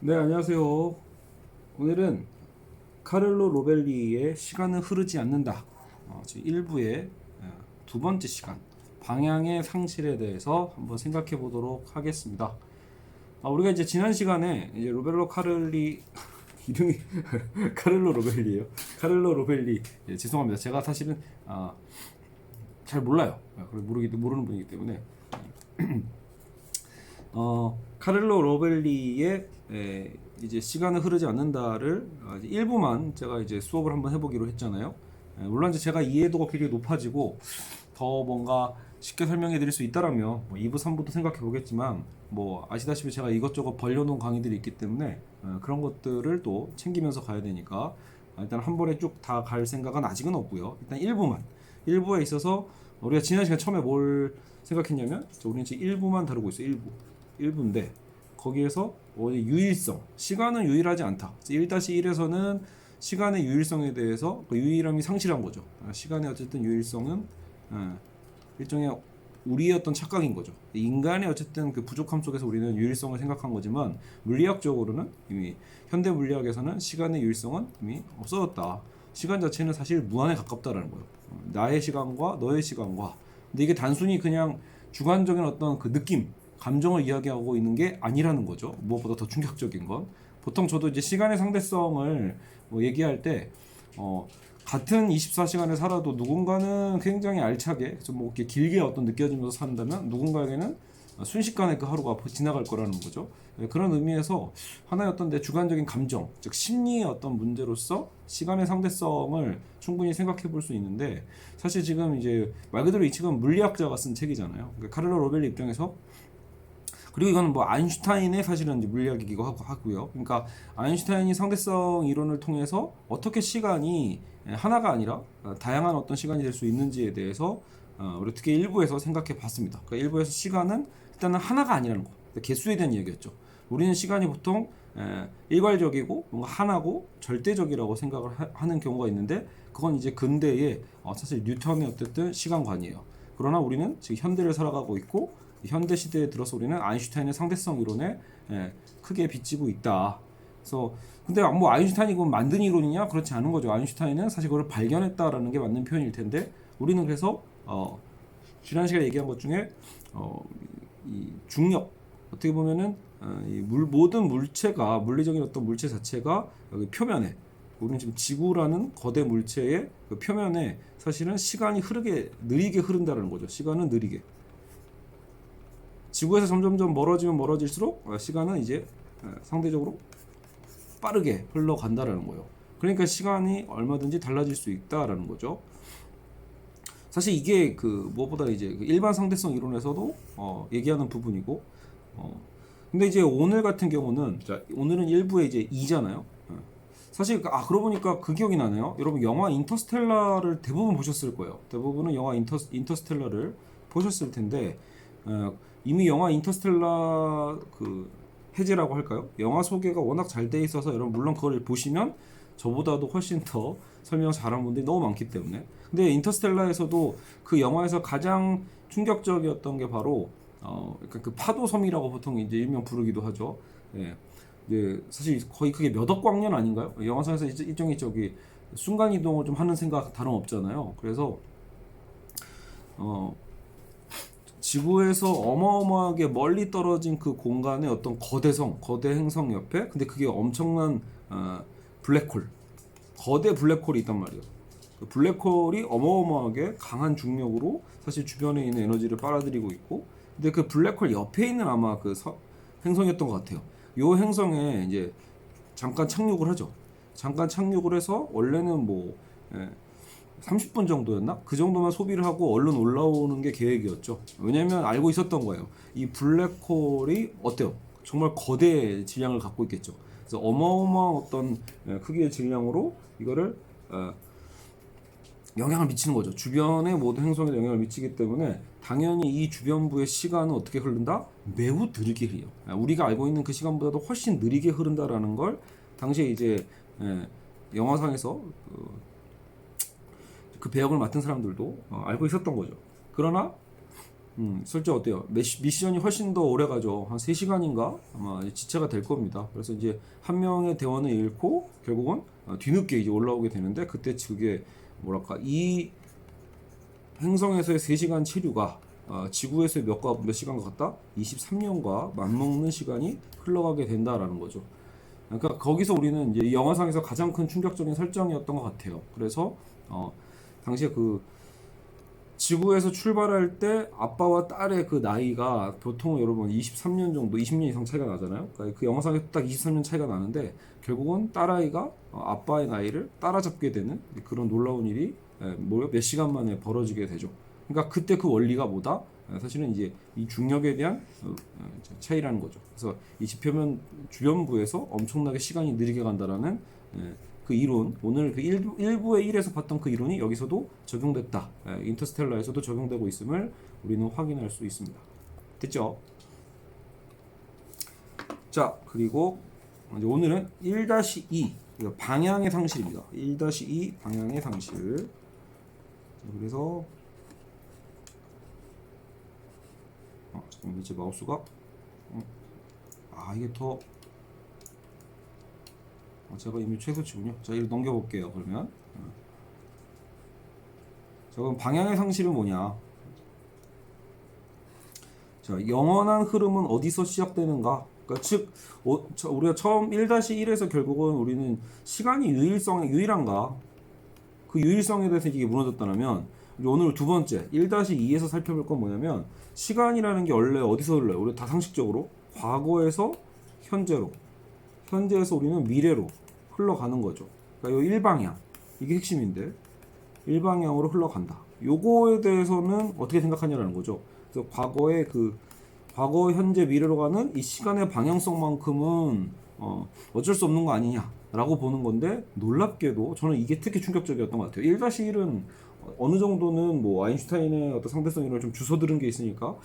네, 안녕하세요. 오늘은 카를로 로벨리의 시간은 흐르지 않는다. 제 1부의 두 번째 시간, 방향의 상실에 대해서 한번 생각해 보도록 하겠습니다. 우리가 이제 지난 시간에 이제 로벨로 카를리 이름이 카를로 로벨리예요. 카를로 로벨리. 예, 죄송합니다. 제가 사실은 잘 몰라요. 그리고 모르는 분이기 때문에 카를로 로벨리의 이제 시간은 흐르지 않는다를 이제 일부만 제가 이제 수업을 한번 해보기로 했잖아요. 물론 이제 제가 이해도가 굉장히 높아지고 더 뭔가 쉽게 설명해 드릴 수 있다라면 뭐 2부, 3부도 생각해 보겠지만 뭐 아시다시피 제가 이것저것 벌려놓은 강의들이 있기 때문에 그런 것들을 또 챙기면서 가야 되니까 일단 한 번에 쭉 다 갈 생각은 아직은 없고요. 일단 일부에 있어서 우리가 지난 시간 처음에 뭘 생각했냐면 우리는 지금 일부만 다루고 있어요. 일부인데 거기에서 유일성, 시간은 유일하지 않다. 1-1에서는 시간의 유일성에 대해서 그 유일함이 상실한 거죠. 시간의 어쨌든 유일성은 일종의 우리의 어떤 착각인 거죠. 인간의 어쨌든 그 부족함 속에서 우리는 유일성을 생각한 거지만 물리학적으로는 이미 현대 물리학에서는 시간의 유일성은 이미 없어졌다. 시간 자체는 사실 무한에 가깝다라는 거예요. 나의 시간과 너의 시간과. 근데 이게 단순히 그냥 주관적인 어떤 그 느낌, 감정을 이야기하고 있는 게 아니라는 거죠. 무엇보다 더 충격적인 건 보통 저도 이제 시간의 상대성을 뭐 얘기할 때 같은 24시간을 살아도 누군가는 굉장히 알차게 좀 뭐 이렇게 길게 어떤 느껴지면서 산다면 누군가에게는 순식간에 그 하루가 지나갈 거라는 거죠. 그런 의미에서 하나의 어떤 내 주관적인 감정, 즉 심리의 어떤 문제로서 시간의 상대성을 충분히 생각해 볼 수 있는데 사실 지금 이제 말 그대로 이 책은 물리학자가 쓴 책이잖아요. 그러니까 카를로 로벨리 입장에서 그리고 이거는 뭐 아인슈타인의 사실은 이제 물리학이기도 하고요. 그러니까 아인슈타인이 상대성 이론을 통해서 어떻게 시간이 하나가 아니라 다양한 어떤 시간이 될 수 있는지에 대해서 우리 특히 일부에서 생각해 봤습니다. 그러니까 일부에서 시간은 일단은 하나가 아니라는 거. 개수에 대한 얘기였죠. 우리는 시간이 보통 일괄적이고 뭔가 하나고 절대적이라고 생각을 하는 경우가 있는데 그건 이제 근대의 사실 뉴턴의 어쨌든 시간관이에요. 그러나 우리는 지금 현대를 살아가고 있고 현대 시대에 들어서 우리는 아인슈타인의 상대성 이론에 크게 빚지고 있다. 그래서 근데 뭐 아인슈타인이 그건 만든 이론이냐? 그렇지 않은 거죠. 아인슈타인은 사실 그걸 발견했다라는 게 맞는 표현일 텐데 우리는 그래서 지난 시간에 얘기한 것 중에 이 중력 어떻게 보면은 모든 물체가 물리적인 어떤 물체 자체가 여기 표면에 우리는 지금 지구라는 거대 물체의 그 표면에 사실은 시간이 느리게 흐른다는 거죠. 시간은 느리게. 지구에서 점점점 멀어지면 멀어질수록 시간은 이제 상대적으로 빠르게 흘러간다라는 거예요. 그러니까 시간이 얼마든지 달라질 수 있다라는 거죠. 사실 이게 그 무엇보다 이제 그 일반 상대성 이론에서도 얘기하는 부분이고, 근데 이제 오늘 같은 경우는 자 오늘은 일부에 이제 2잖아요. 사실 그러고 보니까 그 기억이 나네요. 여러분 영화 인터스텔라를 대부분 보셨을 거예요. 대부분은 영화 인터스텔라를 보셨을 텐데 이미 영화 인터스텔라 그 해제라고 할까요? 영화 소개가 워낙 잘 돼 있어서 여러분 물론 그걸 보시면 저보다도 훨씬 더 설명 잘한 분들이 너무 많기 때문에 근데 인터스텔라에서도 그 영화에서 가장 충격적이었던 게 바로 그러니까 그 파도섬이라고 보통 이제 일명 부르기도 하죠. 예. 이제 사실 거의 그게 몇 억 광년 아닌가요? 영화상에서 일종의 저기 순간 이동을 좀 하는 생각 다름없잖아요. 그래서 어 지구에서 어마어마하게 멀리 떨어진 그 공간의 어떤 거대 행성 옆에 근데 그게 엄청난 블랙홀, 거대 블랙홀이 있단 말이에요. 그 블랙홀이 어마어마하게 강한 중력으로 사실 주변에 있는 에너지를 빨아들이고 있고 근데 그 블랙홀 옆에 있는 아마 행성이었던 것 같아요. 요 행성에 이제 잠깐 착륙을 하죠. 잠깐 착륙을 해서 원래는 뭐 30분 정도였나? 그 정도만 소비를 하고 얼른 올라오는 게 계획이었죠. 왜냐면 알고 있었던 거예요. 이 블랙홀이 어때요? 정말 거대 질량을 갖고 있겠죠. 그래서 어마어마한 어떤 크기의 질량으로 이거를 영향을 미치는 거죠. 주변의 모든 행성에 영향을 미치기 때문에 당연히 이 주변부의 시간은 어떻게 흐른다? 매우 느리게 흘려요. 우리가 알고 있는 그 시간보다도 훨씬 느리게 흐른다라는 걸 당시에 이제 영화상에서 그 배역을 맡은 사람들도 알고 있었던 거죠. 그러나 실제 어때요? 미션이 훨씬 더 오래 가죠. 한 3시간인가? 아마 지체가 될 겁니다. 그래서 이제 한 명의 대원을 잃고 결국은 뒤늦게 이제 올라오게 되는데 그때 그게 뭐랄까 이 행성에서의 3시간 체류가 지구에서의 몇 시간과 같다? 23년과 맞먹는 시간이 흘러가게 된다라는 거죠. 그러니까 거기서 우리는 이제 이 영화상에서 가장 큰 충격적인 설정이었던 것 같아요. 그래서 당시에 그 지구에서 출발할 때 아빠와 딸의 그 나이가 보통 여러분 23년 정도, 20년 이상 차이가 나잖아요. 그러니까 그 영상에 딱 23년 차이가 나는데 결국은 딸아이가 아빠의 나이를 따라잡게 되는 그런 놀라운 일이 몇 시간 만에 벌어지게 되죠. 그러니까 그때 그 원리가 뭐다? 사실은 이제 이 중력에 대한 차이라는 거죠. 그래서 이 지표면 주변부에서 엄청나게 시간이 느리게 간다라는 그 이론, 오늘 그 일부의 1에서 봤던 그 이론이 여기서도 적용됐다. 인터스텔라에서도 적용되고 있음을 우리는 확인할 수 있습니다. 됐죠? 자, 그리고 이제 오늘은 1-2 방향의 상실입니다. 1-2 방향의 상실. 그래서 잠깐만, 제 마우스가 이게 더 제가 이미 최소치군요. 자, 이거 넘겨볼게요. 그러면 자, 그럼 방향의 상실은 뭐냐? 자, 영원한 흐름은 어디서 시작되는가? 그러니까 즉 우리가 처음 1-1에서 결국은 우리는 시간이 유일한가? 그 유일성에 대해서 이게 무너졌다면 오늘 두 번째 1-2에서 살펴볼 건 뭐냐면 시간이라는 게 원래 어디서 흘러요? 우리 다 상식적으로 과거에서 현재로, 현재에서 우리는 미래로 흘러가는 거죠. 그러니까 이 일방향, 이게 핵심인데 일방향으로 흘러간다. 요거에 대해서는 어떻게 생각하냐라는 거죠. 그래서 과거, 현재, 미래로 가는 이 시간의 방향성만큼은 어쩔 수 없는 거 아니냐라고 보는 건데 놀랍게도 저는 이게 특히 충격적이었던 것 같아요. 1-1은 어느 정도는 뭐 아인슈타인의 어떤 상대성 이론을 좀 주워들은 게 있으니까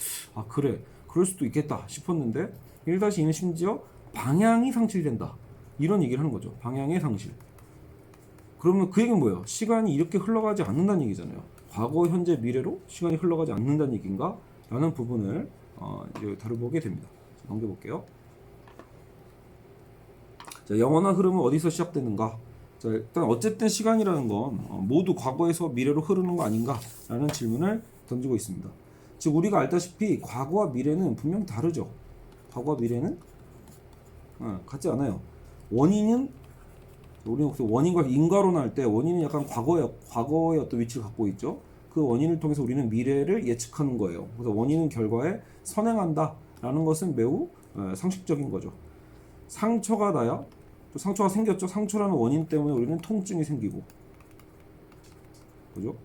그래 그럴 수도 있겠다 싶었는데 1-2는 심지어 방향이 상실된다 이런 얘기를 하는 거죠. 방향의 상실. 그러면 그 얘기는 뭐예요? 시간이 이렇게 흘러가지 않는다는 얘기잖아요. 과거, 현재, 미래로 시간이 흘러가지 않는다는 얘기인가? 라는 부분을 이제 다뤄보게 됩니다. 넘겨볼게요. 자, 영원한 흐름은 어디서 시작되는가? 자, 일단 어쨌든 시간이라는 건 모두 과거에서 미래로 흐르는 거 아닌가? 라는 질문을 던지고 있습니다. 즉 우리가 알다시피 과거와 미래는 분명 다르죠. 과거와 미래는 같지 않아요. 원인은 우리는 원인과 인과론 할 때 원인은 약간 과거의 어떤 위치를 갖고 있죠. 그 원인을 통해서 우리는 미래를 예측하는 거예요. 그래서 원인은 결과에 선행한다라는 것은 매우 상식적인 거죠. 상처가 나야 또 상처가 생겼죠. 상처라는 원인 때문에 우리는 통증이 생기고, 그죠?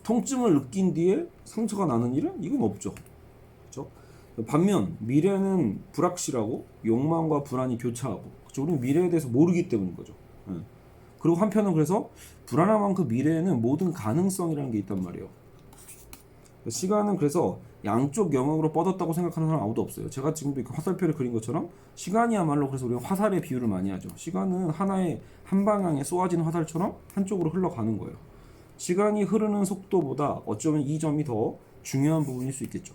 통증을 느낀 뒤에 상처가 나는 일은 이건 없죠. 그렇죠? 반면 미래는 불확실하고 욕망과 불안이 교차하고, 그렇죠? 우리는 미래에 대해서 모르기 때문인 거죠. 그리고 한편은 그래서 불안한 만큼 미래에는 모든 가능성이라는 게 있단 말이에요. 시간은 그래서 양쪽 영역으로 뻗었다고 생각하는 사람 아무도 없어요. 제가 지금도 이렇게 화살표를 그린 것처럼 시간이야말로 그래서 우리가 화살의 비유를 많이 하죠. 시간은 하나의 한 방향에 쏘아진 화살처럼 한쪽으로 흘러가는 거예요. 시간이 흐르는 속도보다 어쩌면 이 점이 더 중요한 부분일 수 있겠죠.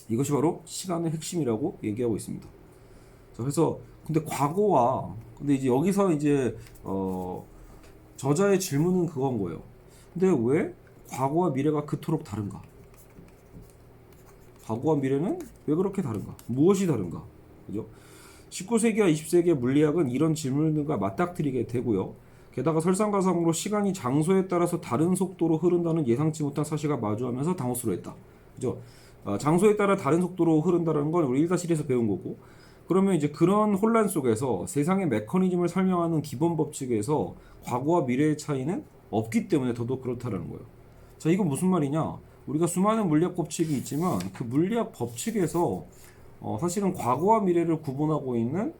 이것이 바로 시간의 핵심이라고 얘기하고 있습니다. 자, 그래서 근데 이제 여기서 이제 저자의 질문은 그건 거예요. 근데 왜 과거와 미래가 그토록 다른가? 과거와 미래는 왜 그렇게 다른가? 무엇이 다른가? 그죠? 19세기와 20세기의 물리학은 이런 질문들과 맞닥뜨리게 되고요. 게다가 설상가상으로 시간이 장소에 따라서 다른 속도로 흐른다는 예상치 못한 사실과 마주하면서 당혹스러워했다. 그죠? 장소에 따라 다른 속도로 흐른다는 건 우리 1-1에서 배운 거고, 그러면 이제 그런 혼란 속에서 세상의 메커니즘을 설명하는 기본 법칙에서 과거와 미래의 차이는 없기 때문에 더더욱 그렇다는 거예요. 자, 이건 무슨 말이냐? 우리가 수많은 물리학 법칙이 있지만 그 물리학 법칙에서 사실은 과거와 미래를 구분하고 있는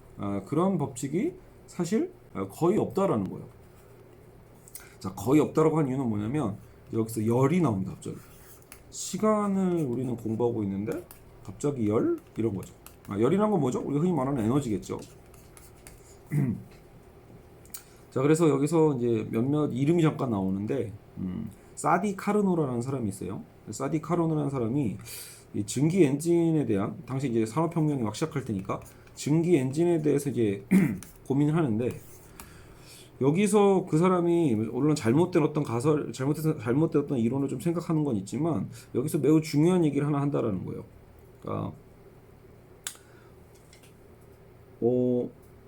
그런 법칙이 사실 거의 없다라는 거예요. 자, 거의 없다라고 한 이유는 뭐냐면 여기서 열이 나옵니다. 갑자기 시간을 우리는 공부하고 있는데 갑자기 열 이런 거죠. 열이란 건 뭐죠? 우리가 흔히 말하는 에너지겠죠. 자, 그래서 여기서 이제 몇몇 이름이 잠깐 나오는데 사디 카르노라는 사람이 있어요. 사디 카르노라는 사람이 이 증기 엔진에 대한, 당시 이제 산업혁명이 막 시작할 테니까 증기 엔진에 대해서 이제 고민을 하는데, 여기서 그 사람이 물론 잘못된 어떤 가설, 잘못된 어떤 이론을 좀 생각하는 건 있지만, 여기서 매우 중요한 얘기를 하나 한다라는 거예요. 그러니까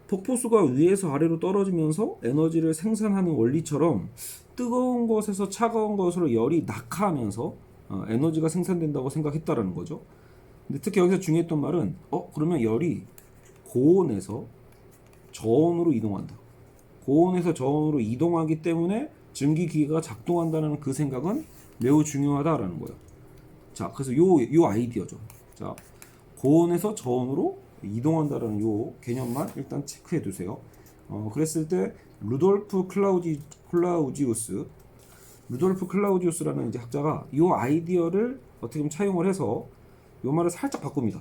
폭포수가 위에서 아래로 떨어지면서 에너지를 생산하는 원리처럼 뜨거운 것에서 차가운 것으로 열이 낙하하면서 에너지가 생산된다고 생각했다라는 거죠. 근데 특히 여기서 중요했던 말은 그러면 열이 고온에서 저온으로 이동한다. 고온에서 저온으로 이동하기 때문에 증기기계가 작동한다는 그 생각은 매우 중요하다라는 거예요. 자, 그래서 요 아이디어죠. 자, 고온에서 저온으로 이동한다라는 요 개념만 일단 체크해 두세요. 그랬을 때 루돌프 클라우지우스라는 이제 학자가 요 아이디어를 어떻게 보면 차용을 해서 요 말을 살짝 바꿉니다.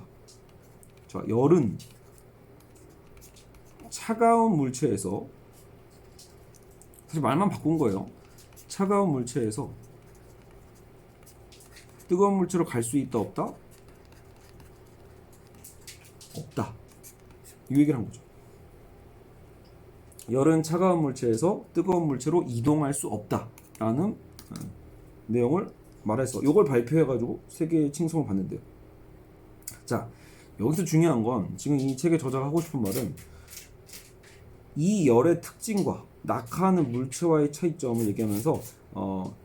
자, 열은 차가운 물체에서, 사실 말만 바꾼 거예요. 차가운 물체에서 뜨거운 물체로 갈 수 있다, 없다? 없다. 이 얘기를 한 거죠. 열은 차가운 물체에서 뜨거운 물체로 이동할 수 없다라는 내용을 말해서 이걸 발표해가지고 세계의 칭송을 받는데요. 자, 여기서 중요한 건 지금 이 책에 저자가 하고 싶은 말은 이 열의 특징과 낙하하는 물체와의 차이점을 얘기하면서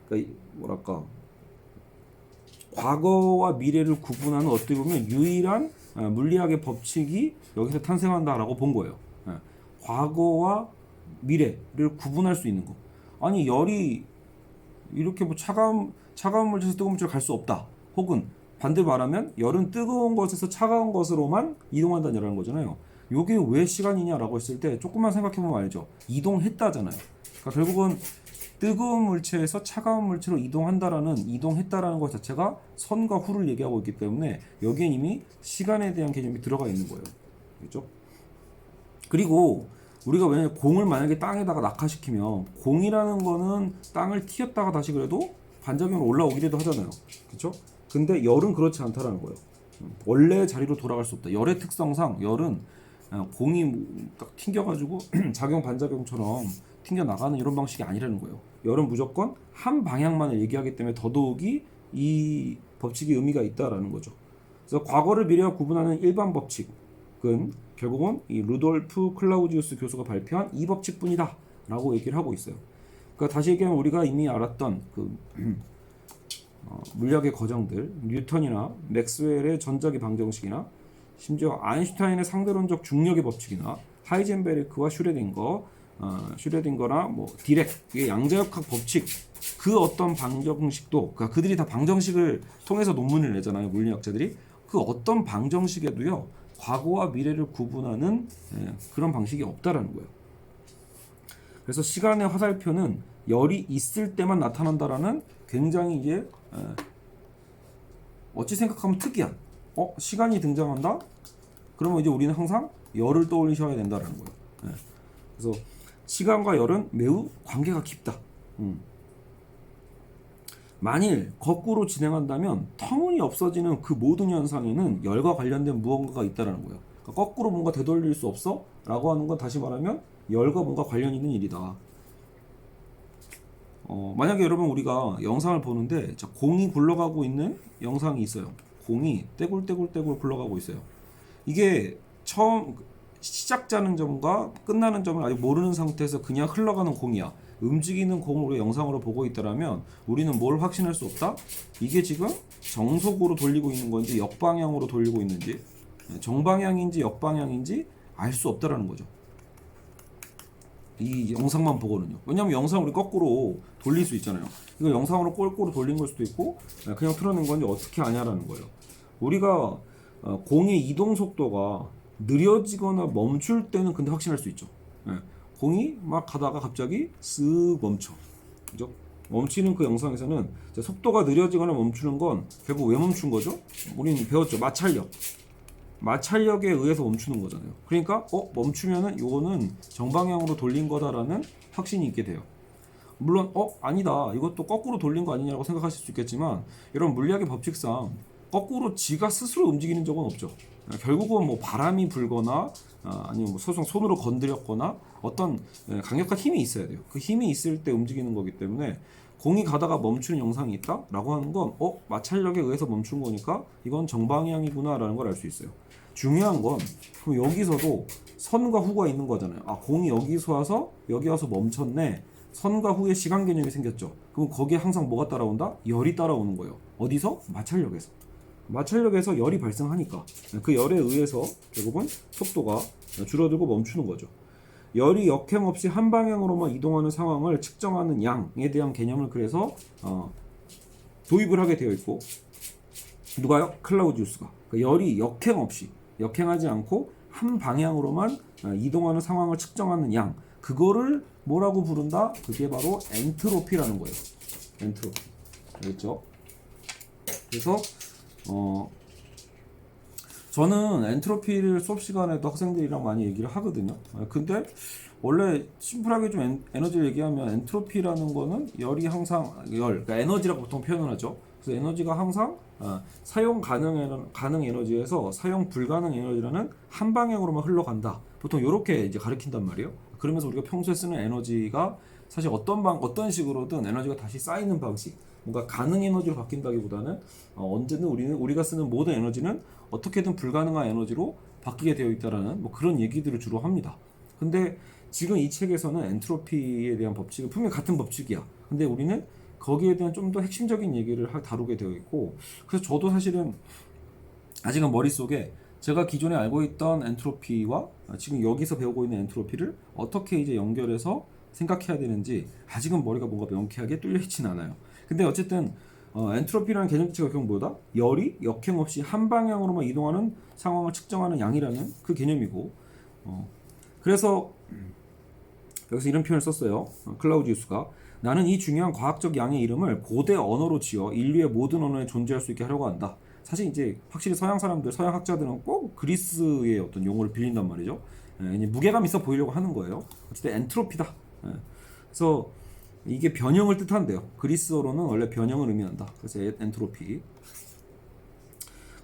그러니까 뭐랄까, 과거와 미래를 구분하는 어떻게 보면 유일한 물리학의 법칙이 여기서 탄생한다라고 본 거예요. 과거와 미래를 구분할 수 있는 거. 아니, 열이 이렇게 뭐 차가운 물체에서 뜨거운 물체로 갈 수 없다. 혹은 반대로 말하면 열은 뜨거운 것에서 차가운 것으로만 이동한다는 거잖아요. 요게 왜 시간이냐라고 했을 때 조금만 생각해보면 알죠. 이동했다잖아요. 그러니까 결국은 뜨거운 물체에서 차가운 물체로 이동했다라는 것 자체가 선과 후를 얘기하고 있기 때문에 여기에 이미 시간에 대한 개념이 들어가 있는 거예요. 그렇죠? 그리고 우리가 왜냐면 공을 만약에 땅에다가 낙하시키면 공이라는 거는 땅을 튀었다가 다시 그래도 반작용으로 올라오기도 하잖아요. 그렇죠? 근데 열은 그렇지 않다라는 거예요. 원래 자리로 돌아갈 수 없다. 열의 특성상 열은 공이 딱 튕겨가지고 작용 반작용처럼 튕겨 나가는 이런 방식이 아니라는 거예요. 열은 무조건 한 방향만을 얘기하기 때문에 더더욱이 이 법칙이 의미가 있다라는 거죠. 그래서 과거를 미래와 구분하는 일반 법칙은 결국은 이 루돌프 클라우지우스 교수가 발표한 이 법칙뿐이다라고 얘기를 하고 있어요. 그러니까 다시 얘기하면 우리가 이미 알았던 그 물리학의 거장들, 뉴턴이나 맥스웰의 전자기 방정식이나 심지어 아인슈타인의 상대론적 중력의 법칙이나 하이젠베르크와 슈레딩거나 뭐 디렉의 양자역학 법칙, 그 어떤 방정식도, 그러니까 그들이 다 방정식을 통해서 논문을 내잖아요, 물리학자들이. 그 어떤 방정식에도요 과거와 미래를 구분하는 그런 방식이 없다라는 거예요. 그래서 시간의 화살표는 열이 있을 때만 나타난다라는 굉장히 이제 어찌 생각하면 특이한 시간이 등장한다? 그러면 이제 우리는 항상 열을 떠올리셔야 된다라는 거예요. 그래서 시간과 열은 매우 관계가 깊다. 만일 거꾸로 진행한다면 터무니없어지는 그 모든 현상에는 열과 관련된 무언가가 있다라는 거예요. 그러니까 거꾸로 뭔가 되돌릴 수 없어? 라고 하는 건 다시 말하면 열과 뭔가 관련 있는 일이다. 만약에 여러분 우리가 영상을 보는데 공이 굴러가고 있는 영상이 있어요. 공이 떼굴떼굴 굴러가고 있어요. 이게 처음 시작자는 점과 끝나는 점을 아직 모르는 상태에서 그냥 흘러가는 공이야. 움직이는 공을 우리가 영상으로 보고 있다라면 우리는 뭘 확신할 수 없다? 이게 지금 정속으로 돌리고 있는 건지 역방향으로 돌리고 있는지, 정방향인지 역방향인지 알 수 없다라는 거죠. 이 영상만 보고는요. 왜냐면 영상 우리 거꾸로 돌릴 수 있잖아요. 이거 영상으로 거꾸로 돌린 걸 수도 있고 그냥 틀어낸 건지 어떻게 아냐라는 거예요. 우리가 공의 이동 속도가 느려지거나 멈출 때는 근데 확신할 수 있죠. 공이 막 가다가 갑자기 쓱 멈춰. 그죠? 멈추는 그 영상에서는 속도가 느려지거나 멈추는 건 결국 왜 멈춘 거죠? 우리는 배웠죠. 마찰력에 의해서 멈추는 거잖아요. 그러니까 멈추면은 요거는 정방향으로 돌린 거다라는 확신이 있게 돼요. 물론 아니다 이것도 거꾸로 돌린 거 아니냐고 생각하실 수 있겠지만 이런 물리학의 법칙상 거꾸로 지가 스스로 움직이는 적은 없죠. 결국은 뭐 바람이 불거나 아니면 뭐 손으로 건드렸거나 어떤 강력한 힘이 있어야 돼요. 그 힘이 있을 때 움직이는 거기 때문에 공이 가다가 멈추는 영상이 있다라고 하는 건 마찰력에 의해서 멈춘 거니까 이건 정방향이구나라는 걸 알 수 있어요. 중요한 건 그럼 여기서도 선과 후가 있는 거잖아요. 공이 여기서 와서 여기 와서 멈췄네. 선과 후의 시간 개념이 생겼죠. 그럼 거기에 항상 뭐가 따라온다? 열이 따라오는 거예요. 어디서? 마찰력에서. 마찰력에서 열이 발생하니까 그 열에 의해서 결국은 속도가 줄어들고 멈추는 거죠. 열이 역행 없이 한 방향으로만 이동하는 상황을 측정하는 양에 대한 개념을 그래서 도입을 하게 되어 있고 누가요? 클라우디우스가 열이 역행 없이 역행하지 않고 한 방향으로만 이동하는 상황을 측정하는 양 그거를 뭐라고 부른다? 그게 바로 엔트로피라는 거예요. 엔트로피. 알겠죠? 그래서 저는 엔트로피를 수업 시간에도 학생들이랑 많이 얘기를 하거든요. 근데 원래 심플하게 좀 에너지를 얘기하면 엔트로피라는 거는 열이 항상 그러니까 에너지라고 보통 표현을 하죠. 그래서 에너지가 항상 사용 가능 에너지에서 사용 불가능 에너지라는 한 방향으로만 흘러간다. 보통 이렇게 이제 가르친단 말이에요. 그러면서 우리가 평소에 쓰는 에너지가 사실 어떤 식으로든 에너지가 다시 쌓이는 방식, 뭔가 가능 에너지로 바뀐다기보다는 언제든 우리가 쓰는 모든 에너지는 어떻게든 불가능한 에너지로 바뀌게 되어 있다라는 뭐 그런 얘기들을 주로 합니다. 근데 지금 이 책에서는 엔트로피에 대한 법칙은 분명히 같은 법칙이야. 근데 우리는 거기에 대한 좀 더 핵심적인 얘기를 다루게 되어 있고, 그래서 저도 사실은 아직은 머릿속에 제가 기존에 알고 있던 엔트로피와 지금 여기서 배우고 있는 엔트로피를 어떻게 이제 연결해서 생각해야 되는지 아직은 머리가 뭔가 명쾌하게 뚫려 있진 않아요. 근데 어쨌든 엔트로피라는 개념 자체가 결국 뭐다? 열이 역행 없이 한 방향으로만 이동하는 상황을 측정하는 양이라는 그 개념이고, 그래서 여기서 이런 표현을 썼어요. 클라우디우스가 나는 이 중요한 과학적 양의 이름을 고대 언어로 지어 인류의 모든 언어에 존재할 수 있게 하려고 한다. 사실 이제 확실히 서양 사람들, 서양 학자들은 꼭 그리스의 어떤 용어를 빌린단 말이죠. 무게감 있어 보이려고 하는 거예요. 어쨌든 엔트로피다. 그래서 이게 변형을 뜻한대요. 그리스어로는 원래 변형을 의미한다. 그래서 엔트로피.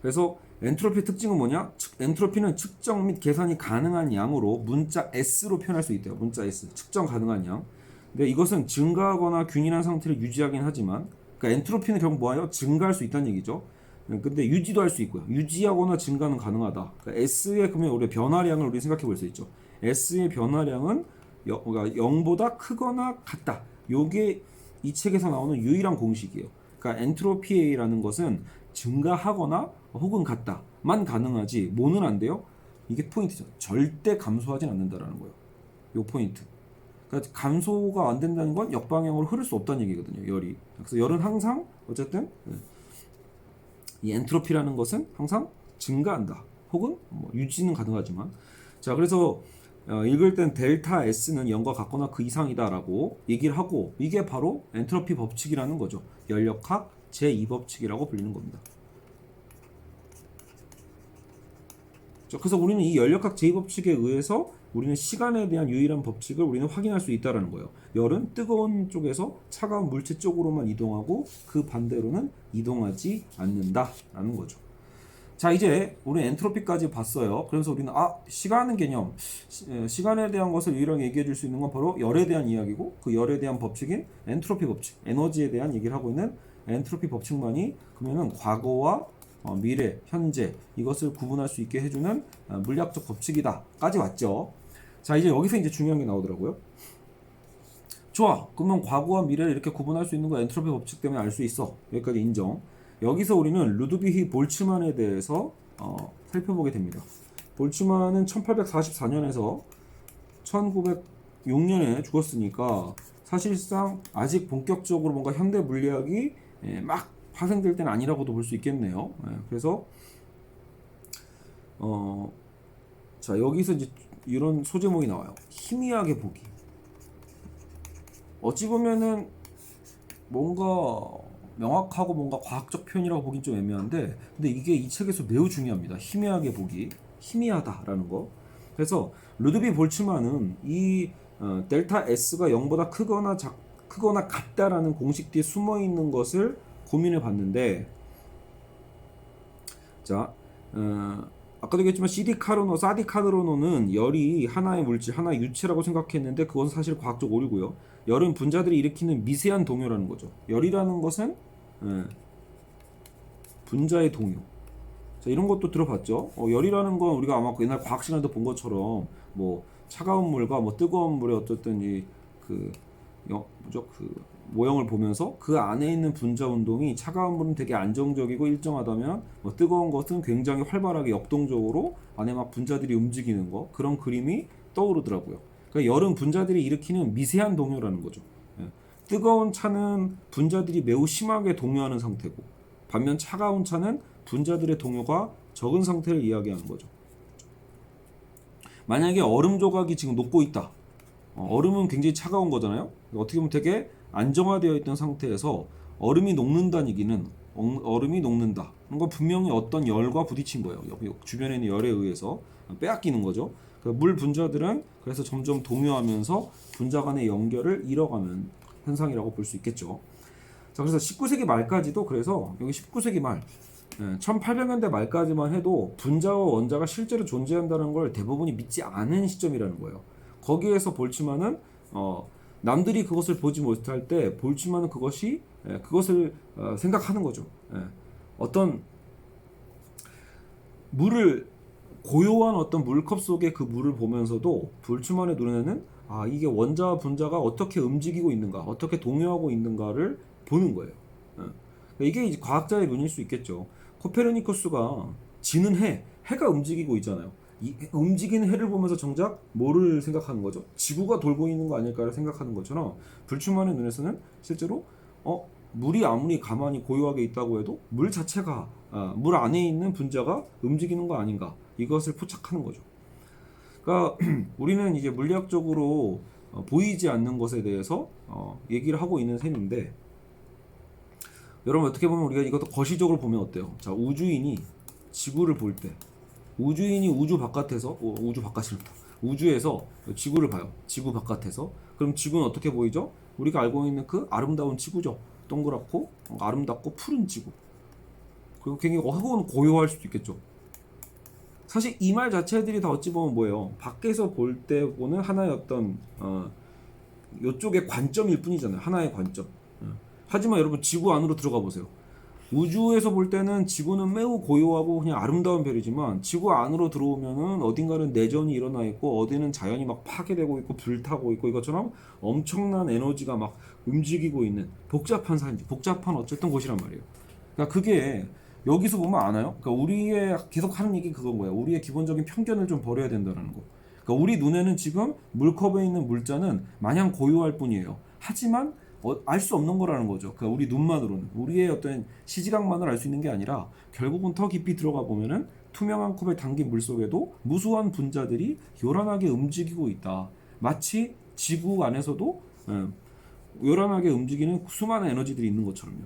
그래서 엔트로피의 특징은 뭐냐? 엔트로피는 측정 및 계산이 가능한 양으로 문자 S로 표현할 수 있대요. 문자 S. 측정 가능한 양. 근데 이것은 증가하거나 균일한 상태를 유지하긴 하지만, 그러니까 엔트로피는 결국 뭐예요? 증가할 수 있다는 얘기죠. 근데 유지도 할 수 있고요. 유지하거나 증가는 가능하다. 그러니까 S의 그러면 우리 변화량을 우리 생각해 볼 수 있죠. S의 변화량은 그러니까 0보다 크거나 같다. 요게 이 책에서 나오는 유일한 공식이에요. 그러니까 엔트로피라는 것은 증가하거나 혹은 같다만 가능하지 뭐는 안 돼요. 이게 포인트죠. 절대 감소하진 않는다라는 거예요. 요 포인트. 그러니까 감소가 안 된다는 건 역방향으로 흐를 수 없다는 얘기거든요. 열이. 그래서 열은 항상 어쨌든 이 엔트로피라는 것은 항상 증가한다. 혹은 뭐 유지는 가능하지만. 자, 그래서 읽을 땐 델타 S는 0과 같거나 그 이상이다라고 얘기를 하고, 이게 바로 엔트로피 법칙이라는 거죠. 열역학 제2법칙이라고 불리는 겁니다. 그래서 우리는 이 열역학 제2법칙에 의해서 우리는 시간에 대한 유일한 법칙을 우리는 확인할 수 있다는 거예요. 열은 뜨거운 쪽에서 차가운 물체 쪽으로만 이동하고 그 반대로는 이동하지 않는다라는 거죠. 자, 이제 우리 엔트로피까지 봤어요. 그래서 우리는 시간은 개념, 시간에 대한 것을 유일하게 얘기해 줄 수 있는 건 바로 열에 대한 이야기고, 그 열에 대한 법칙인 엔트로피 법칙, 에너지에 대한 얘기를 하고 있는 엔트로피 법칙만이 그러면은 과거와 미래, 현재 이것을 구분할 수 있게 해주는 물리학적 법칙이다까지 왔죠. 자, 이제 여기서 이제 중요한 게 나오더라고요. 좋아, 그러면 과거와 미래를 이렇게 구분할 수 있는 거 엔트로피 법칙 때문에 알 수 있어. 여기까지 인정. 여기서 우리는 루드비히 볼츠만에 대해서 살펴보게 됩니다. 볼츠만은 1844년에서 1906년에 죽었으니까 사실상 아직 본격적으로 뭔가 현대 물리학이 막 파생될 때는 아니라고도 볼 수 있겠네요. 그래서 자, 여기서 이제 이런 소제목이 나와요. 희미하게 보기. 어찌 보면은 뭔가 명확하고 뭔가 과학적 표현이라고 보긴 좀 애매한데, 근데 이게 이 책에서 매우 중요합니다. 희미하게 보기, 희미하다라는 거. 그래서 루드비 볼츠만은 이 델타 S가 0보다 크거나 같다라는 공식 뒤에 숨어 있는 것을 고민해 봤는데, 자, 아까도 얘기했지만 시디카르노, 사디카르노는 열이 하나의 물질, 하나의 유체라고 생각했는데 그건 사실 과학적 오류고요. 열은 분자들이 일으키는 미세한 동요라는 거죠. 열이라는 것은 분자의 동요. 자, 이런 것도 들어봤죠. 열이라는 건 우리가 아마 옛날 과학 시간에도 본 것처럼 뭐 차가운 물과 뭐 뜨거운 물의 어쨌든 그 모형을 보면서 그 안에 있는 분자 운동이 차가운 물은 되게 안정적이고 일정하다면 뭐 뜨거운 것은 굉장히 활발하게 역동적으로 안에 막 분자들이 움직이는 거, 그런 그림이 떠오르더라고요. 그러니까 열은 분자들이 일으키는 미세한 동요라는 거죠. 예. 뜨거운 차는 분자들이 매우 심하게 동요하는 상태고, 반면 차가운 차는 분자들의 동요가 적은 상태를 이야기하는 거죠. 만약에 얼음 조각이 지금 녹고 있다. 얼음은 굉장히 차가운 거잖아요. 어떻게 보면 되게 안정화되어 있던 상태에서 얼음이 녹는다는 얘기는, 얼음이 녹는다. 건 분명히 어떤 열과 부딪힌 거예요. 여기 주변에 있는 열에 의해서 빼앗기는 거죠. 물 분자들은 그래서 점점 동요하면서 분자 간의 연결을 잃어가는 현상이라고 볼 수 있겠죠. 자, 그래서 19세기 말까지도, 그래서 여기 19세기 말 1800년대 말까지만 해도 분자와 원자가 실제로 존재한다는 걸 대부분이 믿지 않은 시점이라는 거예요. 거기에서 볼츠만은 남들이 그것을 보지 못할 때 볼츠만은 그것을 생각하는 거죠. 어떤 물을, 고요한 어떤 물컵 속에 그 물을 보면서도 볼츠만의 눈에는 이게 원자와 분자가 어떻게 움직이고 있는가, 어떻게 동요하고 있는가를 보는 거예요. 이게 이제 과학자의 눈일 수 있겠죠. 코페르니쿠스가 지는 해가 움직이고 있잖아요. 이 움직이는 해를 보면서 정작 뭐를 생각하는 거죠? 지구가 돌고 있는 거 아닐까를 생각하는 것처럼 불츠만의 눈에서는 실제로 물이 아무리 가만히 고요하게 있다고 해도 물 자체가, 물 안에 있는 분자가 움직이는 거 아닌가, 이것을 포착하는 거죠. 그러니까 우리는 이제 물리학적으로 보이지 않는 것에 대해서 얘기를 하고 있는 셈인데, 여러분 어떻게 보면 우리가 이것도 거시적으로 보면 어때요? 자, 우주인이 지구를 볼 때, 우주인이 우주 바깥에서, 우주에서 지구를 봐요. 지구 바깥에서. 그럼 지구는 어떻게 보이죠? 우리가 알고 있는 그 아름다운 지구죠. 동그랗고 아름답고 푸른 지구. 그리고 굉장히 혹은 고요할 수도 있겠죠. 사실 이 말 자체들이 다 어찌 보면 뭐예요? 밖에서 볼 때 보는 하나의 어떤 요쪽의 관점일 뿐이잖아요. 하나의 관점. 하지만 여러분 지구 안으로 들어가 보세요. 우주에서 볼 때는 지구는 매우 고요하고 그냥 아름다운 별이지만 지구 안으로 들어오면은 어딘가는 내전이 일어나 있고 어디는 자연이 막 파괴되고 있고 불타고 있고, 이것처럼 엄청난 에너지가 막 움직이고 있는 복잡한 어쨌든 곳이란 말이에요. 그러니까 그게 여기서 보면 아나요? 그러니까 우리의 계속 하는 얘기 그건 거예요. 우리의 기본적인 편견을 좀 버려야 된다는 거. 그러니까 우리 눈에는 지금 물컵에 있는 물자는 마냥 고요할 뿐이에요. 하지만 알 수 없는 거라는 거죠. 그러니까 우리 눈만으로는, 우리의 어떤 시지각만을 알 수 있는 게 아니라 결국은 더 깊이 들어가 보면은 투명한 컵에 담긴 물 속에도 무수한 분자들이 요란하게 움직이고 있다. 마치 지구 안에서도 요란하게 움직이는 수많은 에너지들이 있는 것처럼요.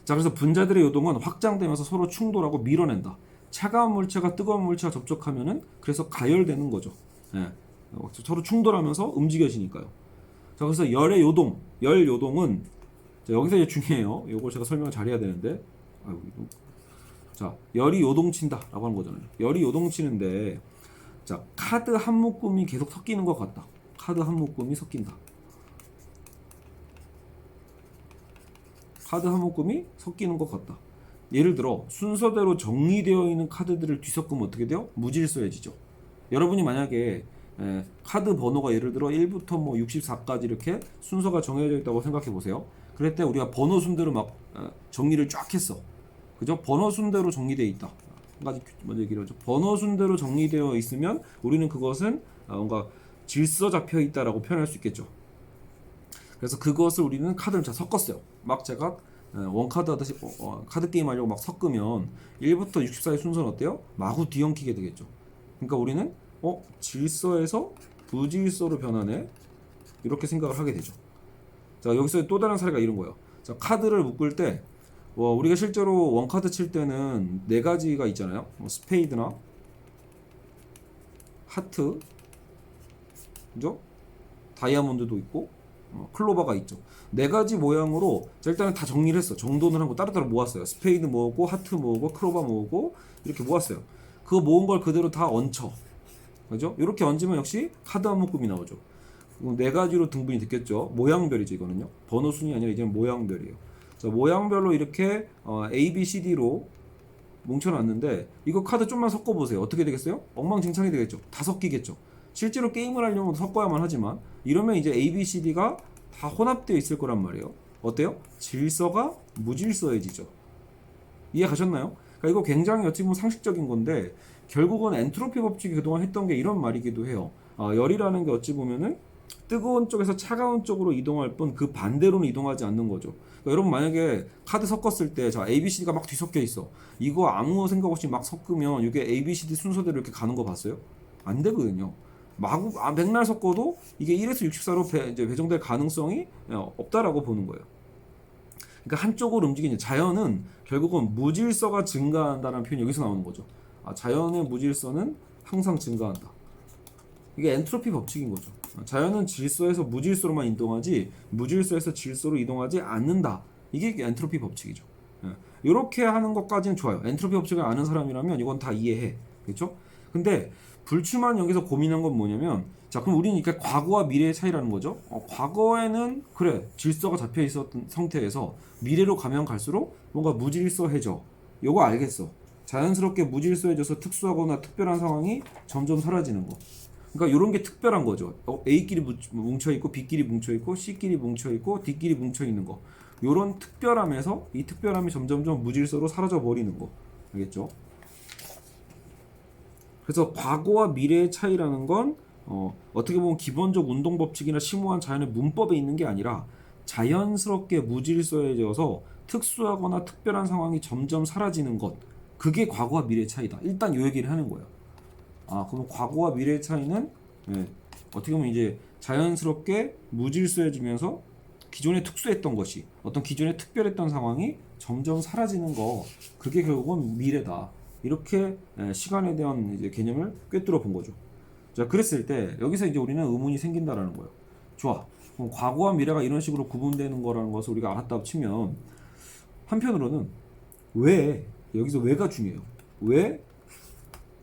자, 그래서 분자들의 요동은 확장되면서 서로 충돌하고 밀어낸다. 차가운 물체가 뜨거운 물체와 접촉하면은 그래서 가열되는 거죠. 서로 충돌하면서 움직여지니까요. 자, 그래서 열 요동은, 자, 여기서 이제 중요해요. 이걸 제가 설명을 잘해야 되는데, 자, 열이 요동친다라고 하는 거잖아요. 열이 요동치는데, 자, 카드 한 묶음이 계속 섞이는 것 같다. 카드 한 묶음이 섞인다. 카드 한 묶음이 섞이는 것 같다. 예를 들어 순서대로 정리되어 있는 카드들을 뒤섞으면 어떻게 돼요? 무질서해지죠. 여러분이 만약에 카드 번호가 예를 들어 1부터 뭐 64까지 이렇게 순서가 정해져 있다고 생각해 보세요. 그럴 때 우리가 번호 순대로 막 정리를 쫙 했어. 그죠? 번호 순대로 정리되어 있다. 한 가지 먼저 얘기를 하죠. 번호 순대로 정리되어 있으면 우리는 그것은 뭔가 질서 잡혀 있다라고 표현할 수 있겠죠. 그래서 그것을 우리는 카드를 잘 섞었어요. 막 제가 원카드 하듯이 카드 게임 하려고 막 섞으면 1부터 64의 순서는 어때요? 마구 뒤엉키게 되겠죠. 그러니까 우리는 질서에서 부질서로 변하네, 이렇게 생각을 하게 되죠. 자, 여기서 또 다른 사례가 이런 거예요. 자, 카드를 묶을 때 우리가 실제로 원카드 칠 때는 4가지가 있잖아요. 스페이드나 하트, 그죠? 다이아몬드도 있고 클로버가 있죠. 네 가지 모양으로 자, 일단은 다 정리를 했어. 정돈을 하고 따로따로 모았어요. 스페이드 모으고 하트 모으고 클로버 모으고 이렇게 모았어요. 그거 모은 걸 그대로 다 얹혀. 그죠? 이렇게 얹으면 역시 카드 한 묶음이 나오죠. 네 가지로 등분이 됐겠죠. 모양별이죠, 이거는요. 번호 순이 아니라 이제는 모양별이에요. 자, 모양별로 이렇게 A, B, C, D로 뭉쳐놨는데 이거 카드 좀만 섞어보세요. 어떻게 되겠어요? 엉망진창이 되겠죠. 다 섞이겠죠. 실제로 게임을 하려면 섞어야만 하지만 이러면 이제 A, B, C, D가 다 혼합되어 있을 거란 말이에요. 어때요? 질서가 무질서해지죠. 이해 가셨나요? 그러니까 이거 굉장히 어찌 보면 상식적인 건데 결국은 엔트로피 법칙이 그동안 했던 게 이런 말이기도 해요. 열이라는 게 어찌 보면은 뜨거운 쪽에서 차가운 쪽으로 이동할 뿐 그 반대로는 이동하지 않는 거죠. 그러니까 여러분 만약에 카드 섞었을 때 자 ABCD가 막 뒤섞여 있어. 이거 아무 생각 없이 막 섞으면 이게 ABCD 순서대로 이렇게 가는 거 봤어요? 안 되거든요. 마구 맥날 섞어도 이게 1에서 64로 이제 배정될 가능성이 없다라고 보는 거예요. 그러니까 한쪽으로 움직이는 자연은 결국은 무질서가 증가한다는 표현이 여기서 나오는 거죠. 자연의 무질서는 항상 증가한다. 이게 엔트로피 법칙인 거죠. 자연은 질서에서 무질서로만 이동하지 무질서에서 질서로 이동하지 않는다. 이게 엔트로피 법칙이죠. 이렇게 하는 것까지는 좋아요. 엔트로피 법칙을 아는 사람이라면 이건 다 이해해. 그렇죠? 근데 불추만 여기서 고민한 건 뭐냐면 자 그럼 우리는 이렇게 과거와 미래의 차이라는 거죠. 과거에는 그래 질서가 잡혀 있었던 상태에서 미래로 가면 갈수록 뭔가 무질서해져. 요거 알겠어. 자연스럽게 무질서해져서 특수하거나 특별한 상황이 점점 사라지는 거. 그러니까 이런 게 특별한 거죠. A끼리 뭉쳐 있고 B끼리 뭉쳐 있고 C끼리 뭉쳐 있고 D끼리 뭉쳐 있는 거. 요런 특별함에서 이 특별함이 점점점 무질서로 사라져 버리는 거. 알겠죠? 그래서 과거와 미래의 차이라는 건 어떻게 보면 기본적 운동 법칙이나 심오한 자연의 문법에 있는 게 아니라 자연스럽게 무질서해져서 특수하거나 특별한 상황이 점점 사라지는 것. 그게 과거와 미래의 차이다. 일단 요 얘기를 하는 거예요. 그럼 과거와 미래의 차이는 어떻게 보면 이제 자연스럽게 무질서해지면서 기존에 특수했던 것이 어떤 기존에 특별했던 상황이 점점 사라지는 거 그게 결국은 미래다. 이렇게 시간에 대한 이제 개념을 꿰뚫어 본 거죠. 자, 그랬을 때 여기서 이제 우리는 의문이 생긴다라는 거예요. 좋아. 그럼 과거와 미래가 이런 식으로 구분되는 거라는 것을 우리가 알았다 치면 한편으로는 왜 여기서 왜가 중요해요. 왜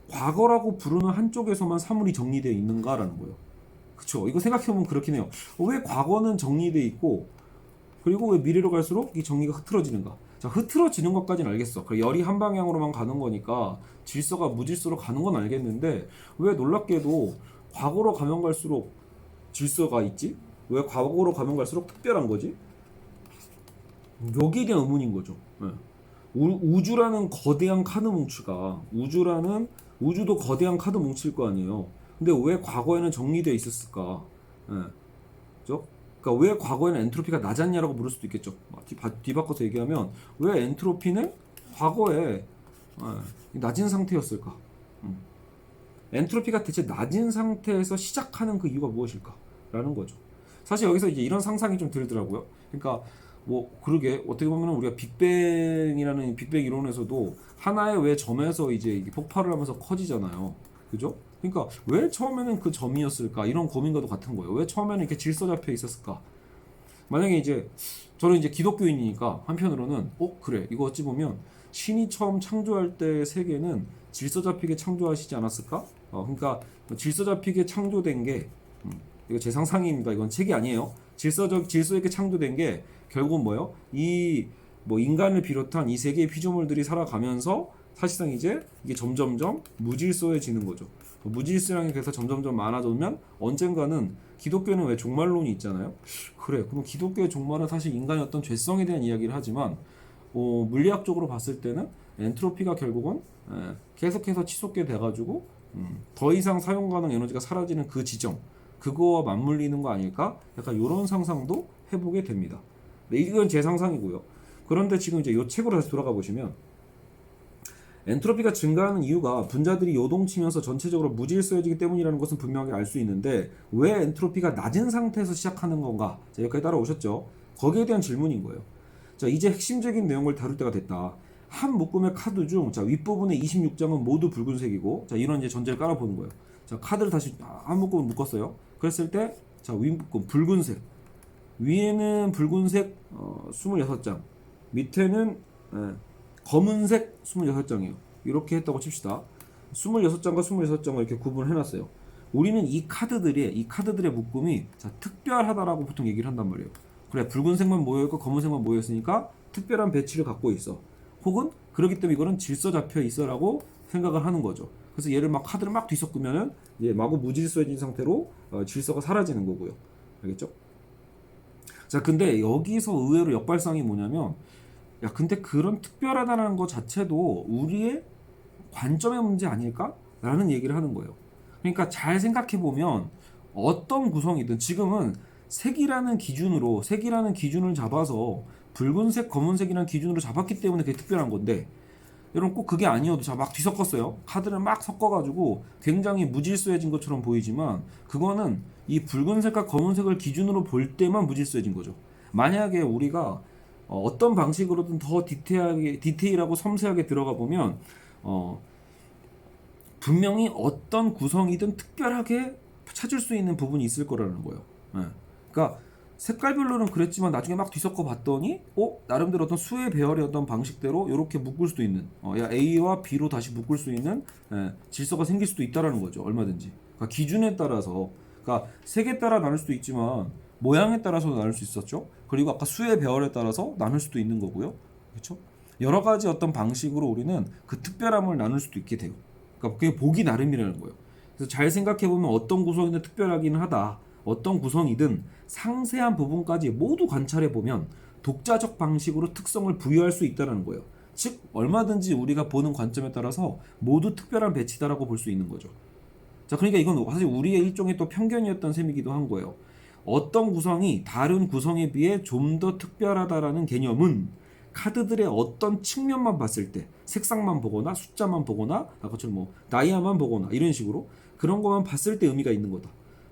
과거라고 부르는 한쪽에서만 사물이 정리되어 있는가라는 거예요. 그쵸? 이거 생각해보면 그렇긴 해요. 왜 과거는 정리되어 있고 그리고 왜 미래로 갈수록 이 정리가 흐트러지는가? 자, 흐트러지는 것까지는 알겠어. 열이 한 방향으로만 가는 거니까 질서가 무질서로 가는 건 알겠는데 왜 놀랍게도 과거로 가면 갈수록 질서가 있지? 왜 과거로 가면 갈수록 특별한 거지? 여기에 대한 의문인 거죠. 우주라는 거대한 카드 뭉치가 우주도 거대한 카드 뭉칠 거 아니에요. 근데 왜 과거에는 정리되어 있었을까? 그죠? 그러니까 왜 과거에는 엔트로피가 낮았냐라고 물을 수도 있겠죠. 뒤바꿔서 얘기하면 왜 엔트로피는 과거에 낮은 상태였을까? 엔트로피가 대체 낮은 상태에서 시작하는 그 이유가 무엇일까? 라는 거죠. 사실 여기서 이제 이런 상상이 좀 들더라고요. 그러니까 그러게 어떻게 보면 우리가 빅뱅이라는 빅뱅 이론에서도 하나의 왜 점에서 이제 이게 폭발을 하면서 커지잖아요. 그죠? 그러니까 왜 처음에는 그 점이었을까? 이런 고민과도 같은 거예요. 왜 처음에는 이렇게 질서 잡혀 있었을까? 만약에 이제 저는 이제 기독교인이니까 한편으로는 그래 이거 어찌 보면 신이 처음 창조할 때 세계는 질서 잡히게 창조하시지 않았을까? 그러니까 질서 잡히게 창조된 게 이거 제 상상입니다. 이건 책이 아니에요. 질서 있게 창조된 게 결국은 뭐예요? 인간을 비롯한 이 세계의 피조물들이 살아가면서 사실상 이제 이게 점점점 무질서해지는 거죠. 무질서량이 그래서 점점점 많아지면 언젠가는 기독교는 왜 종말론이 있잖아요. 그래, 그럼 기독교의 종말은 사실 인간의 어떤 죄성에 대한 이야기를 하지만 물리학적으로 봤을 때는 엔트로피가 결국은 계속해서 치솟게 돼가지고 더 이상 사용 가능 에너지가 사라지는 그 지점 그거와 맞물리는 거 아닐까? 약간 이런 상상도 해보게 됩니다. 네, 이건 제 상상이고요. 그런데 지금 이제 이 책으로 다시 돌아가 보시면 엔트로피가 증가하는 이유가 분자들이 요동치면서 전체적으로 무질서해지기 때문이라는 것은 분명하게 알 수 있는데 왜 엔트로피가 낮은 상태에서 시작하는 건가? 자, 여기까지 따라오셨죠? 거기에 대한 질문인 거예요. 자, 이제 핵심적인 내용을 다룰 때가 됐다. 한 묶음의 카드 중 윗부분의 26장은 모두 붉은색이고 이런 이제 전제를 깔아보는 거예요. 자, 카드를 다시 한 묶음을 묶었어요. 그랬을 때 윗묶음 붉은색 위에는 붉은색 26장, 밑에는 검은색 26장이에요. 이렇게 했다고 칩시다. 26장과 26장을 이렇게 구분을 해놨어요. 우리는 이 카드들의 묶음이 자, 특별하다라고 보통 얘기를 한단 말이에요. 그래, 붉은색만 모여있고 검은색만 모여있으니까 특별한 배치를 갖고 있어. 혹은 그렇기 때문에 이거는 질서 잡혀 있어라고 생각을 하는 거죠. 그래서 얘를 막 카드를 막 뒤섞으면은 이제 마구 무질서해진 상태로 질서가 사라지는 거고요. 알겠죠? 자, 근데 여기서 의외로 역발상이 뭐냐면, 야, 근데 그런 특별하다는 것 자체도 우리의 관점의 문제 아닐까? 라는 얘기를 하는 거예요. 그러니까 잘 생각해 보면 어떤 구성이든 지금은 색이라는 기준을 잡아서 붉은색, 검은색이라는 기준으로 잡았기 때문에 그게 특별한 건데, 여러분 꼭 그게 아니어도 자 막 뒤섞었어요. 카드를 막 섞어가지고 굉장히 무질서해진 것처럼 보이지만 그거는 이 붉은색과 검은색을 기준으로 볼 때만 무질서해진 거죠. 만약에 우리가 어떤 방식으로든 더 디테일하고 섬세하게 들어가 보면 분명히 어떤 구성이든 특별하게 찾을 수 있는 부분이 있을 거라는 거예요. 예. 그러니까 색깔별로는 그랬지만 나중에 막 뒤섞어 봤더니 나름대로 어떤 수의 배열의 어떤 방식대로 이렇게 묶을 수도 있는 야 A와 B로 다시 묶을 수 있는 질서가 생길 수도 있다라는 거죠. 얼마든지. 그러니까 기준에 따라서 그러니까 색에 따라 나눌 수도 있지만 모양에 따라서도 나눌 수 있었죠. 그리고 아까 수의 배열에 따라서 나눌 수도 있는 거고요. 그렇죠? 여러 가지 어떤 방식으로 우리는 그 특별함을 나눌 수도 있게 돼요. 그러니까 그게 보기 나름이라는 거예요. 그래서 잘 생각해 보면 어떤 구성이든 특별하기는 하다. 어떤 구성이든 상세한 부분까지 모두 관찰해 보면 독자적 방식으로 특성을 부여할 수 있다는 거예요. 즉 얼마든지 우리가 보는 관점에 따라서 모두 특별한 배치다라고 볼 수 있는 거죠. 자, 그러니까 이건 사실 우리의 일종의 또 편견이었던 셈이기도 한 거예요. 어떤 구성이 다른 구성에 비해 좀 더 특별하다라는 개념은 카드들의 어떤 측면만 봤을 때 색상만 보거나 숫자만 보거나 아까처럼 뭐 다이아만 보거나 이런 식으로 그런 것만 봤을 때 의미가 있는 거다.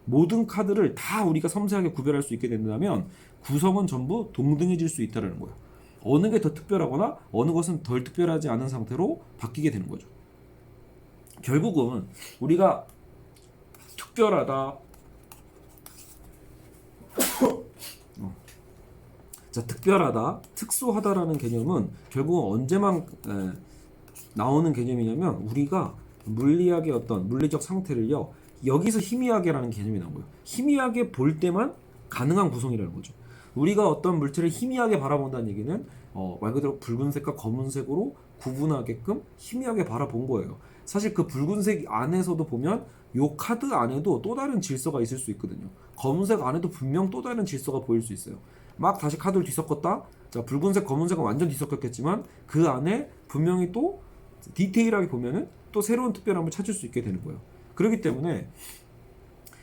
모든 카드를 다 우리가 섬세하게 구별할 수 있게 된다면 구성은 전부 동등해질 수 있다는 거예요. 어느 게 더 특별하거나 어느 것은 덜 특별하지 않은 상태로 바뀌게 되는 거죠. 결국은 우리가 특별하다 자, 특별하다, 특수하다라는 개념은 결국은 언제만 나오는 개념이냐면 우리가 물리학의 어떤 물리적 상태를요 여기서 희미하게라는 개념이 나온 거예요. 희미하게 볼 때만 가능한 구성이라는 거죠. 우리가 어떤 물체를 희미하게 바라본다는 얘기는 말 그대로 붉은색과 검은색으로 구분하게끔 희미하게 바라본 거예요. 사실 그 붉은색 안에서도 보면 요 카드 안에도 또 다른 질서가 있을 수 있거든요. 검은색 안에도 분명 또 다른 질서가 보일 수 있어요. 막 다시 카드를 뒤섞었다. 자, 붉은색, 검은색은 완전 뒤섞였겠지만 그 안에 분명히 또 디테일하게 보면은 또 새로운 특별함을 찾을 수 있게 되는 거예요. 그렇기 때문에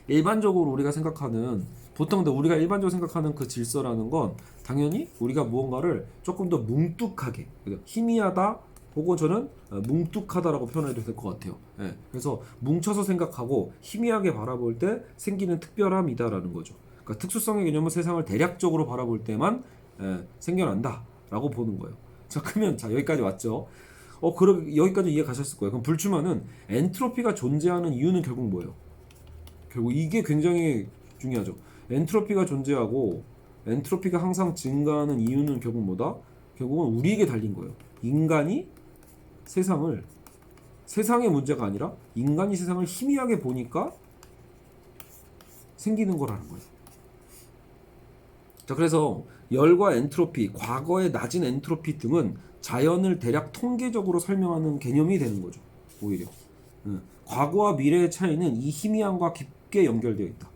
일반적으로 우리가 생각하는 보통 우리가 일반적으로 생각하는 그 질서라는 건 당연히 우리가 무언가를 조금 더 뭉뚝하게 희미하다 혹은 저는 뭉뚝하다라고 표현해도 될 것 같아요. 예, 그래서 뭉쳐서 생각하고 희미하게 바라볼 때 생기는 특별함이다라는 거죠. 그러니까 특수성의 개념은 세상을 대략적으로 바라볼 때만 생겨난다라고 보는 거예요. 자, 그러면 자 여기까지 왔죠. 그럼 여기까지 이해 가셨을 거예요. 그럼 불추만은 엔트로피가 존재하는 이유는 결국 뭐예요? 결국 이게 굉장히 중요하죠. 엔트로피가 존재하고 엔트로피가 항상 증가하는 이유는 결국 뭐다? 결국은 우리에게 달린 거예요. 인간이 세상의 문제가 아니라 인간이 세상을 희미하게 보니까 생기는 거라는 거예요. 자, 그래서 열과 엔트로피, 과거의 낮은 엔트로피 등은 자연을 대략 통계적으로 설명하는 개념이 되는 거죠. 오히려 과거와 미래의 차이는 이 희미함과 깊게 연결되어 있다.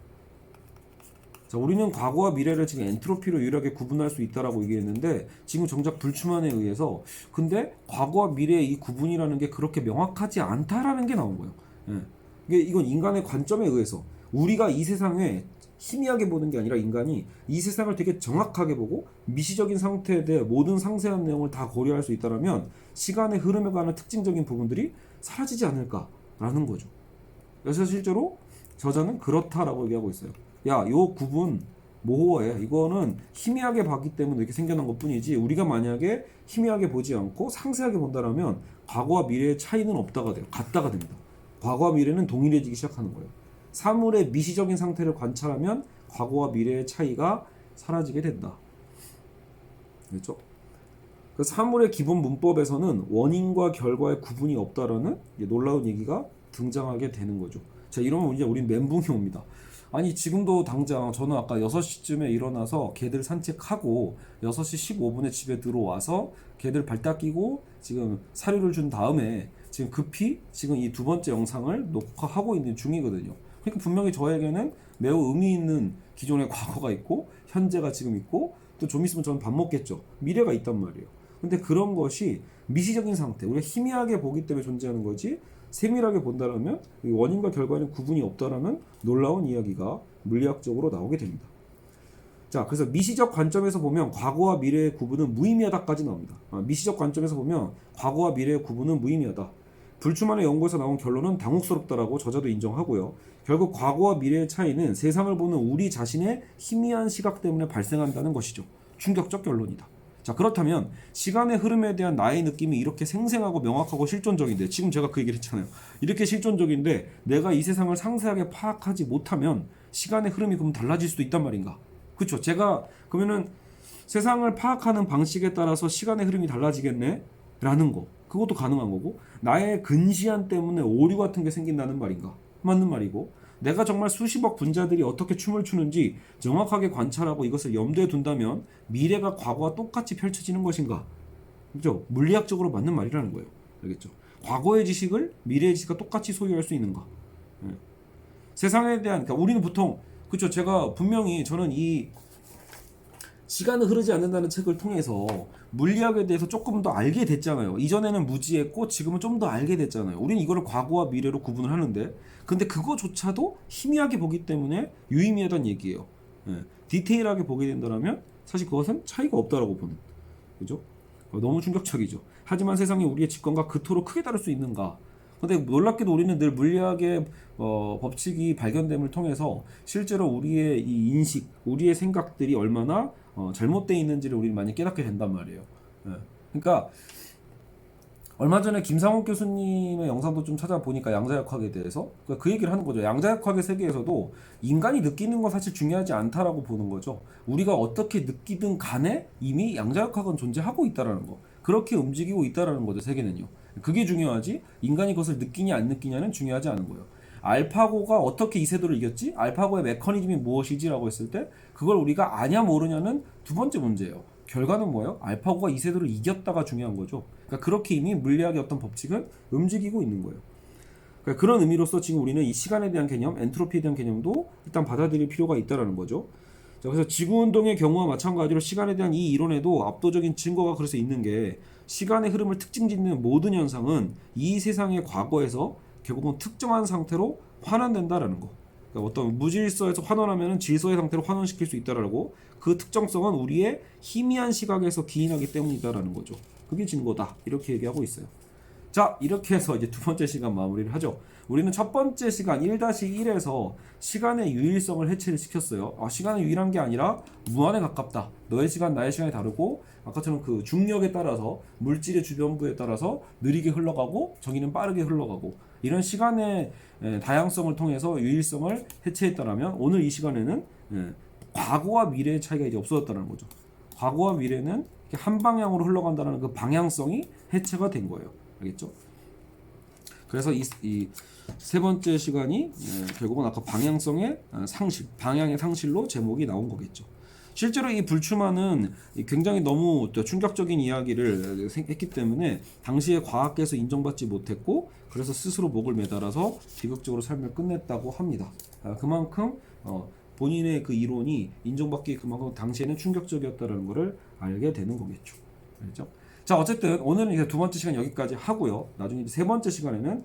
자, 우리는 과거와 미래를 지금 엔트로피로 유일하게 구분할 수 있다라고 얘기했는데 지금 정작 불추만에 의해서 근데 과거와 미래의 이 구분이라는 게 그렇게 명확하지 않다라는 게 나온 거예요. 이건 인간의 관점에 의해서 우리가 이 세상에 희미하게 보는 게 아니라 인간이 이 세상을 되게 정확하게 보고 미시적인 상태에 대해 모든 상세한 내용을 다 고려할 수 있다면 시간의 흐름에 관한 특징적인 부분들이 사라지지 않을까라는 거죠. 그래서 실제로 저자는 그렇다라고 얘기하고 있어요. 야, 요 구분 모호해. 이거는 희미하게 봤기 때문에 이렇게 생겨난 것 뿐이지 우리가 만약에 희미하게 보지 않고 상세하게 본다면 과거와 미래의 차이는 없다가 돼요. 같다가 됩니다. 과거와 미래는 동일해지기 시작하는 거예요. 사물의 미시적인 상태를 관찰하면 과거와 미래의 차이가 사라지게 된다. 그렇죠? 그 사물의 기본 문법에서는 원인과 결과의 구분이 없다라는 놀라운 얘기가 등장하게 되는 거죠. 자, 이러면 이제 우린 멘붕이 옵니다. 아니 지금도 당장 저는 아까 6시쯤에 일어나서 개들 산책하고 6시 15분에 집에 들어와서 개들 발 닦이고 지금 사료를 준 다음에 지금 급히 지금 이 두 번째 영상을 녹화하고 있는 중이거든요. 그러니까 분명히 저에게는 매우 의미 있는 기존의 과거가 있고 현재가 지금 있고 또 좀 있으면 저는 밥 먹겠죠. 미래가 있단 말이에요. 근데 그런 것이 미시적인 상태, 우리가 희미하게 보기 때문에 존재하는 거지 세밀하게 본다라면 원인과 결과는 구분이 없다라는 놀라운 이야기가 물리학적으로 나오게 됩니다. 자, 그래서 미시적 관점에서 보면 과거와 미래의 구분은 무의미하다까지 나옵니다. 미시적 관점에서 보면 과거와 미래의 구분은 무의미하다. 불출만의 연구에서 나온 결론은 당혹스럽다라고 저자도 인정하고요. 결국 과거와 미래의 차이는 세상을 보는 우리 자신의 희미한 시각 때문에 발생한다는 것이죠. 충격적 결론이다. 자, 그렇다면 시간의 흐름에 대한 나의 느낌이 이렇게 생생하고 명확하고 실존적인데, 지금 제가 그 얘기를 했잖아요. 이렇게 실존적인데 내가 이 세상을 상세하게 파악하지 못하면 시간의 흐름이 그럼 달라질 수도 있단 말인가? 그렇죠. 제가 그러면은 세상을 파악하는 방식에 따라서 시간의 흐름이 달라지겠네? 라는 거. 그것도 가능한 거고, 나의 근시안 때문에 오류 같은 게 생긴다는 말인가? 맞는 말이고, 내가 정말 수십억 분자들이 어떻게 춤을 추는지 정확하게 관찰하고 이것을 염두에 둔다면 미래가 과거와 똑같이 펼쳐지는 것인가? 그죠? 물리학적으로 맞는 말이라는 거예요. 알겠죠? 과거의 지식을 미래의 지식과 똑같이 소유할 수 있는가? 예. 세상에 대한, 그러니까 우리는 보통, 그죠? 제가 분명히 저는 이 시간은 흐르지 않는다는 책을 통해서 물리학에 대해서 조금 더 알게 됐잖아요. 이전에는 무지했고 지금은 좀 더 알게 됐잖아요. 우리는 이거를 과거와 미래로 구분을 하는데, 근데 그거조차도 희미하게 보기 때문에 유의미하다는 얘기예요. 예. 디테일하게 보게 된다면 사실 그것은 차이가 없다라고 보는, 그죠? 너무 충격적이죠. 하지만 세상이 우리의 직관과 그토록 크게 다를 수 있는가? 근데 놀랍게도 우리는 늘 물리학의 법칙이 발견됨을 통해서 실제로 우리의 이 인식, 우리의 생각들이 얼마나 잘못되어 있는지를 우리는 많이 깨닫게 된단 말이에요. 예. 그러니까 얼마 전에 김상욱 교수님의 영상도 좀 찾아보니까 양자역학에 대해서 그 얘기를 하는 거죠. 양자역학의 세계에서도 인간이 느끼는 건 사실 중요하지 않다라고 보는 거죠. 우리가 어떻게 느끼든 간에 이미 양자역학은 존재하고 있다라는 거. 그렇게 움직이고 있다라는 거죠, 세계는요. 그게 중요하지 인간이 그것을 느끼냐 안 느끼냐는 중요하지 않은 거예요. 알파고가 어떻게 이세돌을 이겼지? 알파고의 메커니즘이 무엇이지라고 했을 때 그걸 우리가 아냐 모르냐는 두 번째 문제예요. 결과는 뭐예요? 알파고가 이세돌을 이겼다가 중요한 거죠. 그러니까 그렇게 이미 물리학의 어떤 법칙은 움직이고 있는 거예요. 그러니까 그런 의미로서 지금 우리는 이 시간에 대한 개념, 엔트로피에 대한 개념도 일단 받아들일 필요가 있다는 거죠. 자, 그래서 지구운동의 경우와 마찬가지로 시간에 대한 이 이론에도 압도적인 증거가 그래서 있는 게, 시간의 흐름을 특징 짓는 모든 현상은 이 세상의 과거에서 결국은 특정한 상태로 환원된다라는 거. 그러니까 어떤 무질서에서 환원하면 질서의 상태로 환원시킬 수 있다라고, 그 특정성은 우리의 희미한 시각에서 기인하기 때문이다라는 거죠. 그게 증거다. 이렇게 얘기하고 있어요. 자, 이렇게 해서 이제 두 번째 시간 마무리를 하죠. 우리는 첫 번째 시간 1-1에서 시간의 유일성을 해체를 시켰어요. 시간은 유일한 게 아니라 무한에 가깝다. 너의 시간, 나의 시간이 다르고, 아까처럼 그 중력에 따라서, 물질의 주변부에 따라서 느리게 흘러가고 정의는 빠르게 흘러가고, 이런 시간의 다양성을 통해서 유일성을 해체했다라면 오늘 이 시간에는 과거와 미래의 차이가 이제 없어졌다는 거죠. 과거와 미래는 한 방향으로 흘러간다는 그 방향성이 해체가 된 거예요. 알겠죠? 그래서 이 세 번째 시간이 결국은 아까 방향성의 상실, 방향의 상실로 제목이 나온 거겠죠. 실제로 이 불출마는 굉장히 너무 충격적인 이야기를 했기 때문에 당시에 과학계에서 인정받지 못했고, 그래서 스스로 목을 매달아서 비극적으로 삶을 끝냈다고 합니다. 그만큼 본인의 그 이론이 인정받기 그만큼 당시에는 충격적이었다는 것을 알게 되는 거겠죠. 그렇죠? 자, 어쨌든 오늘은 이제 두 번째 시간 여기까지 하고요. 나중에 이제 세 번째 시간에는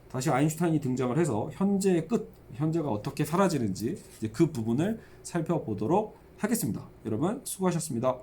다시 아인슈타인이 등장을 해서 현재의 끝, 현재가 어떻게 사라지는지 이제 그 부분을 살펴보도록 하겠습니다. 여러분 수고하셨습니다.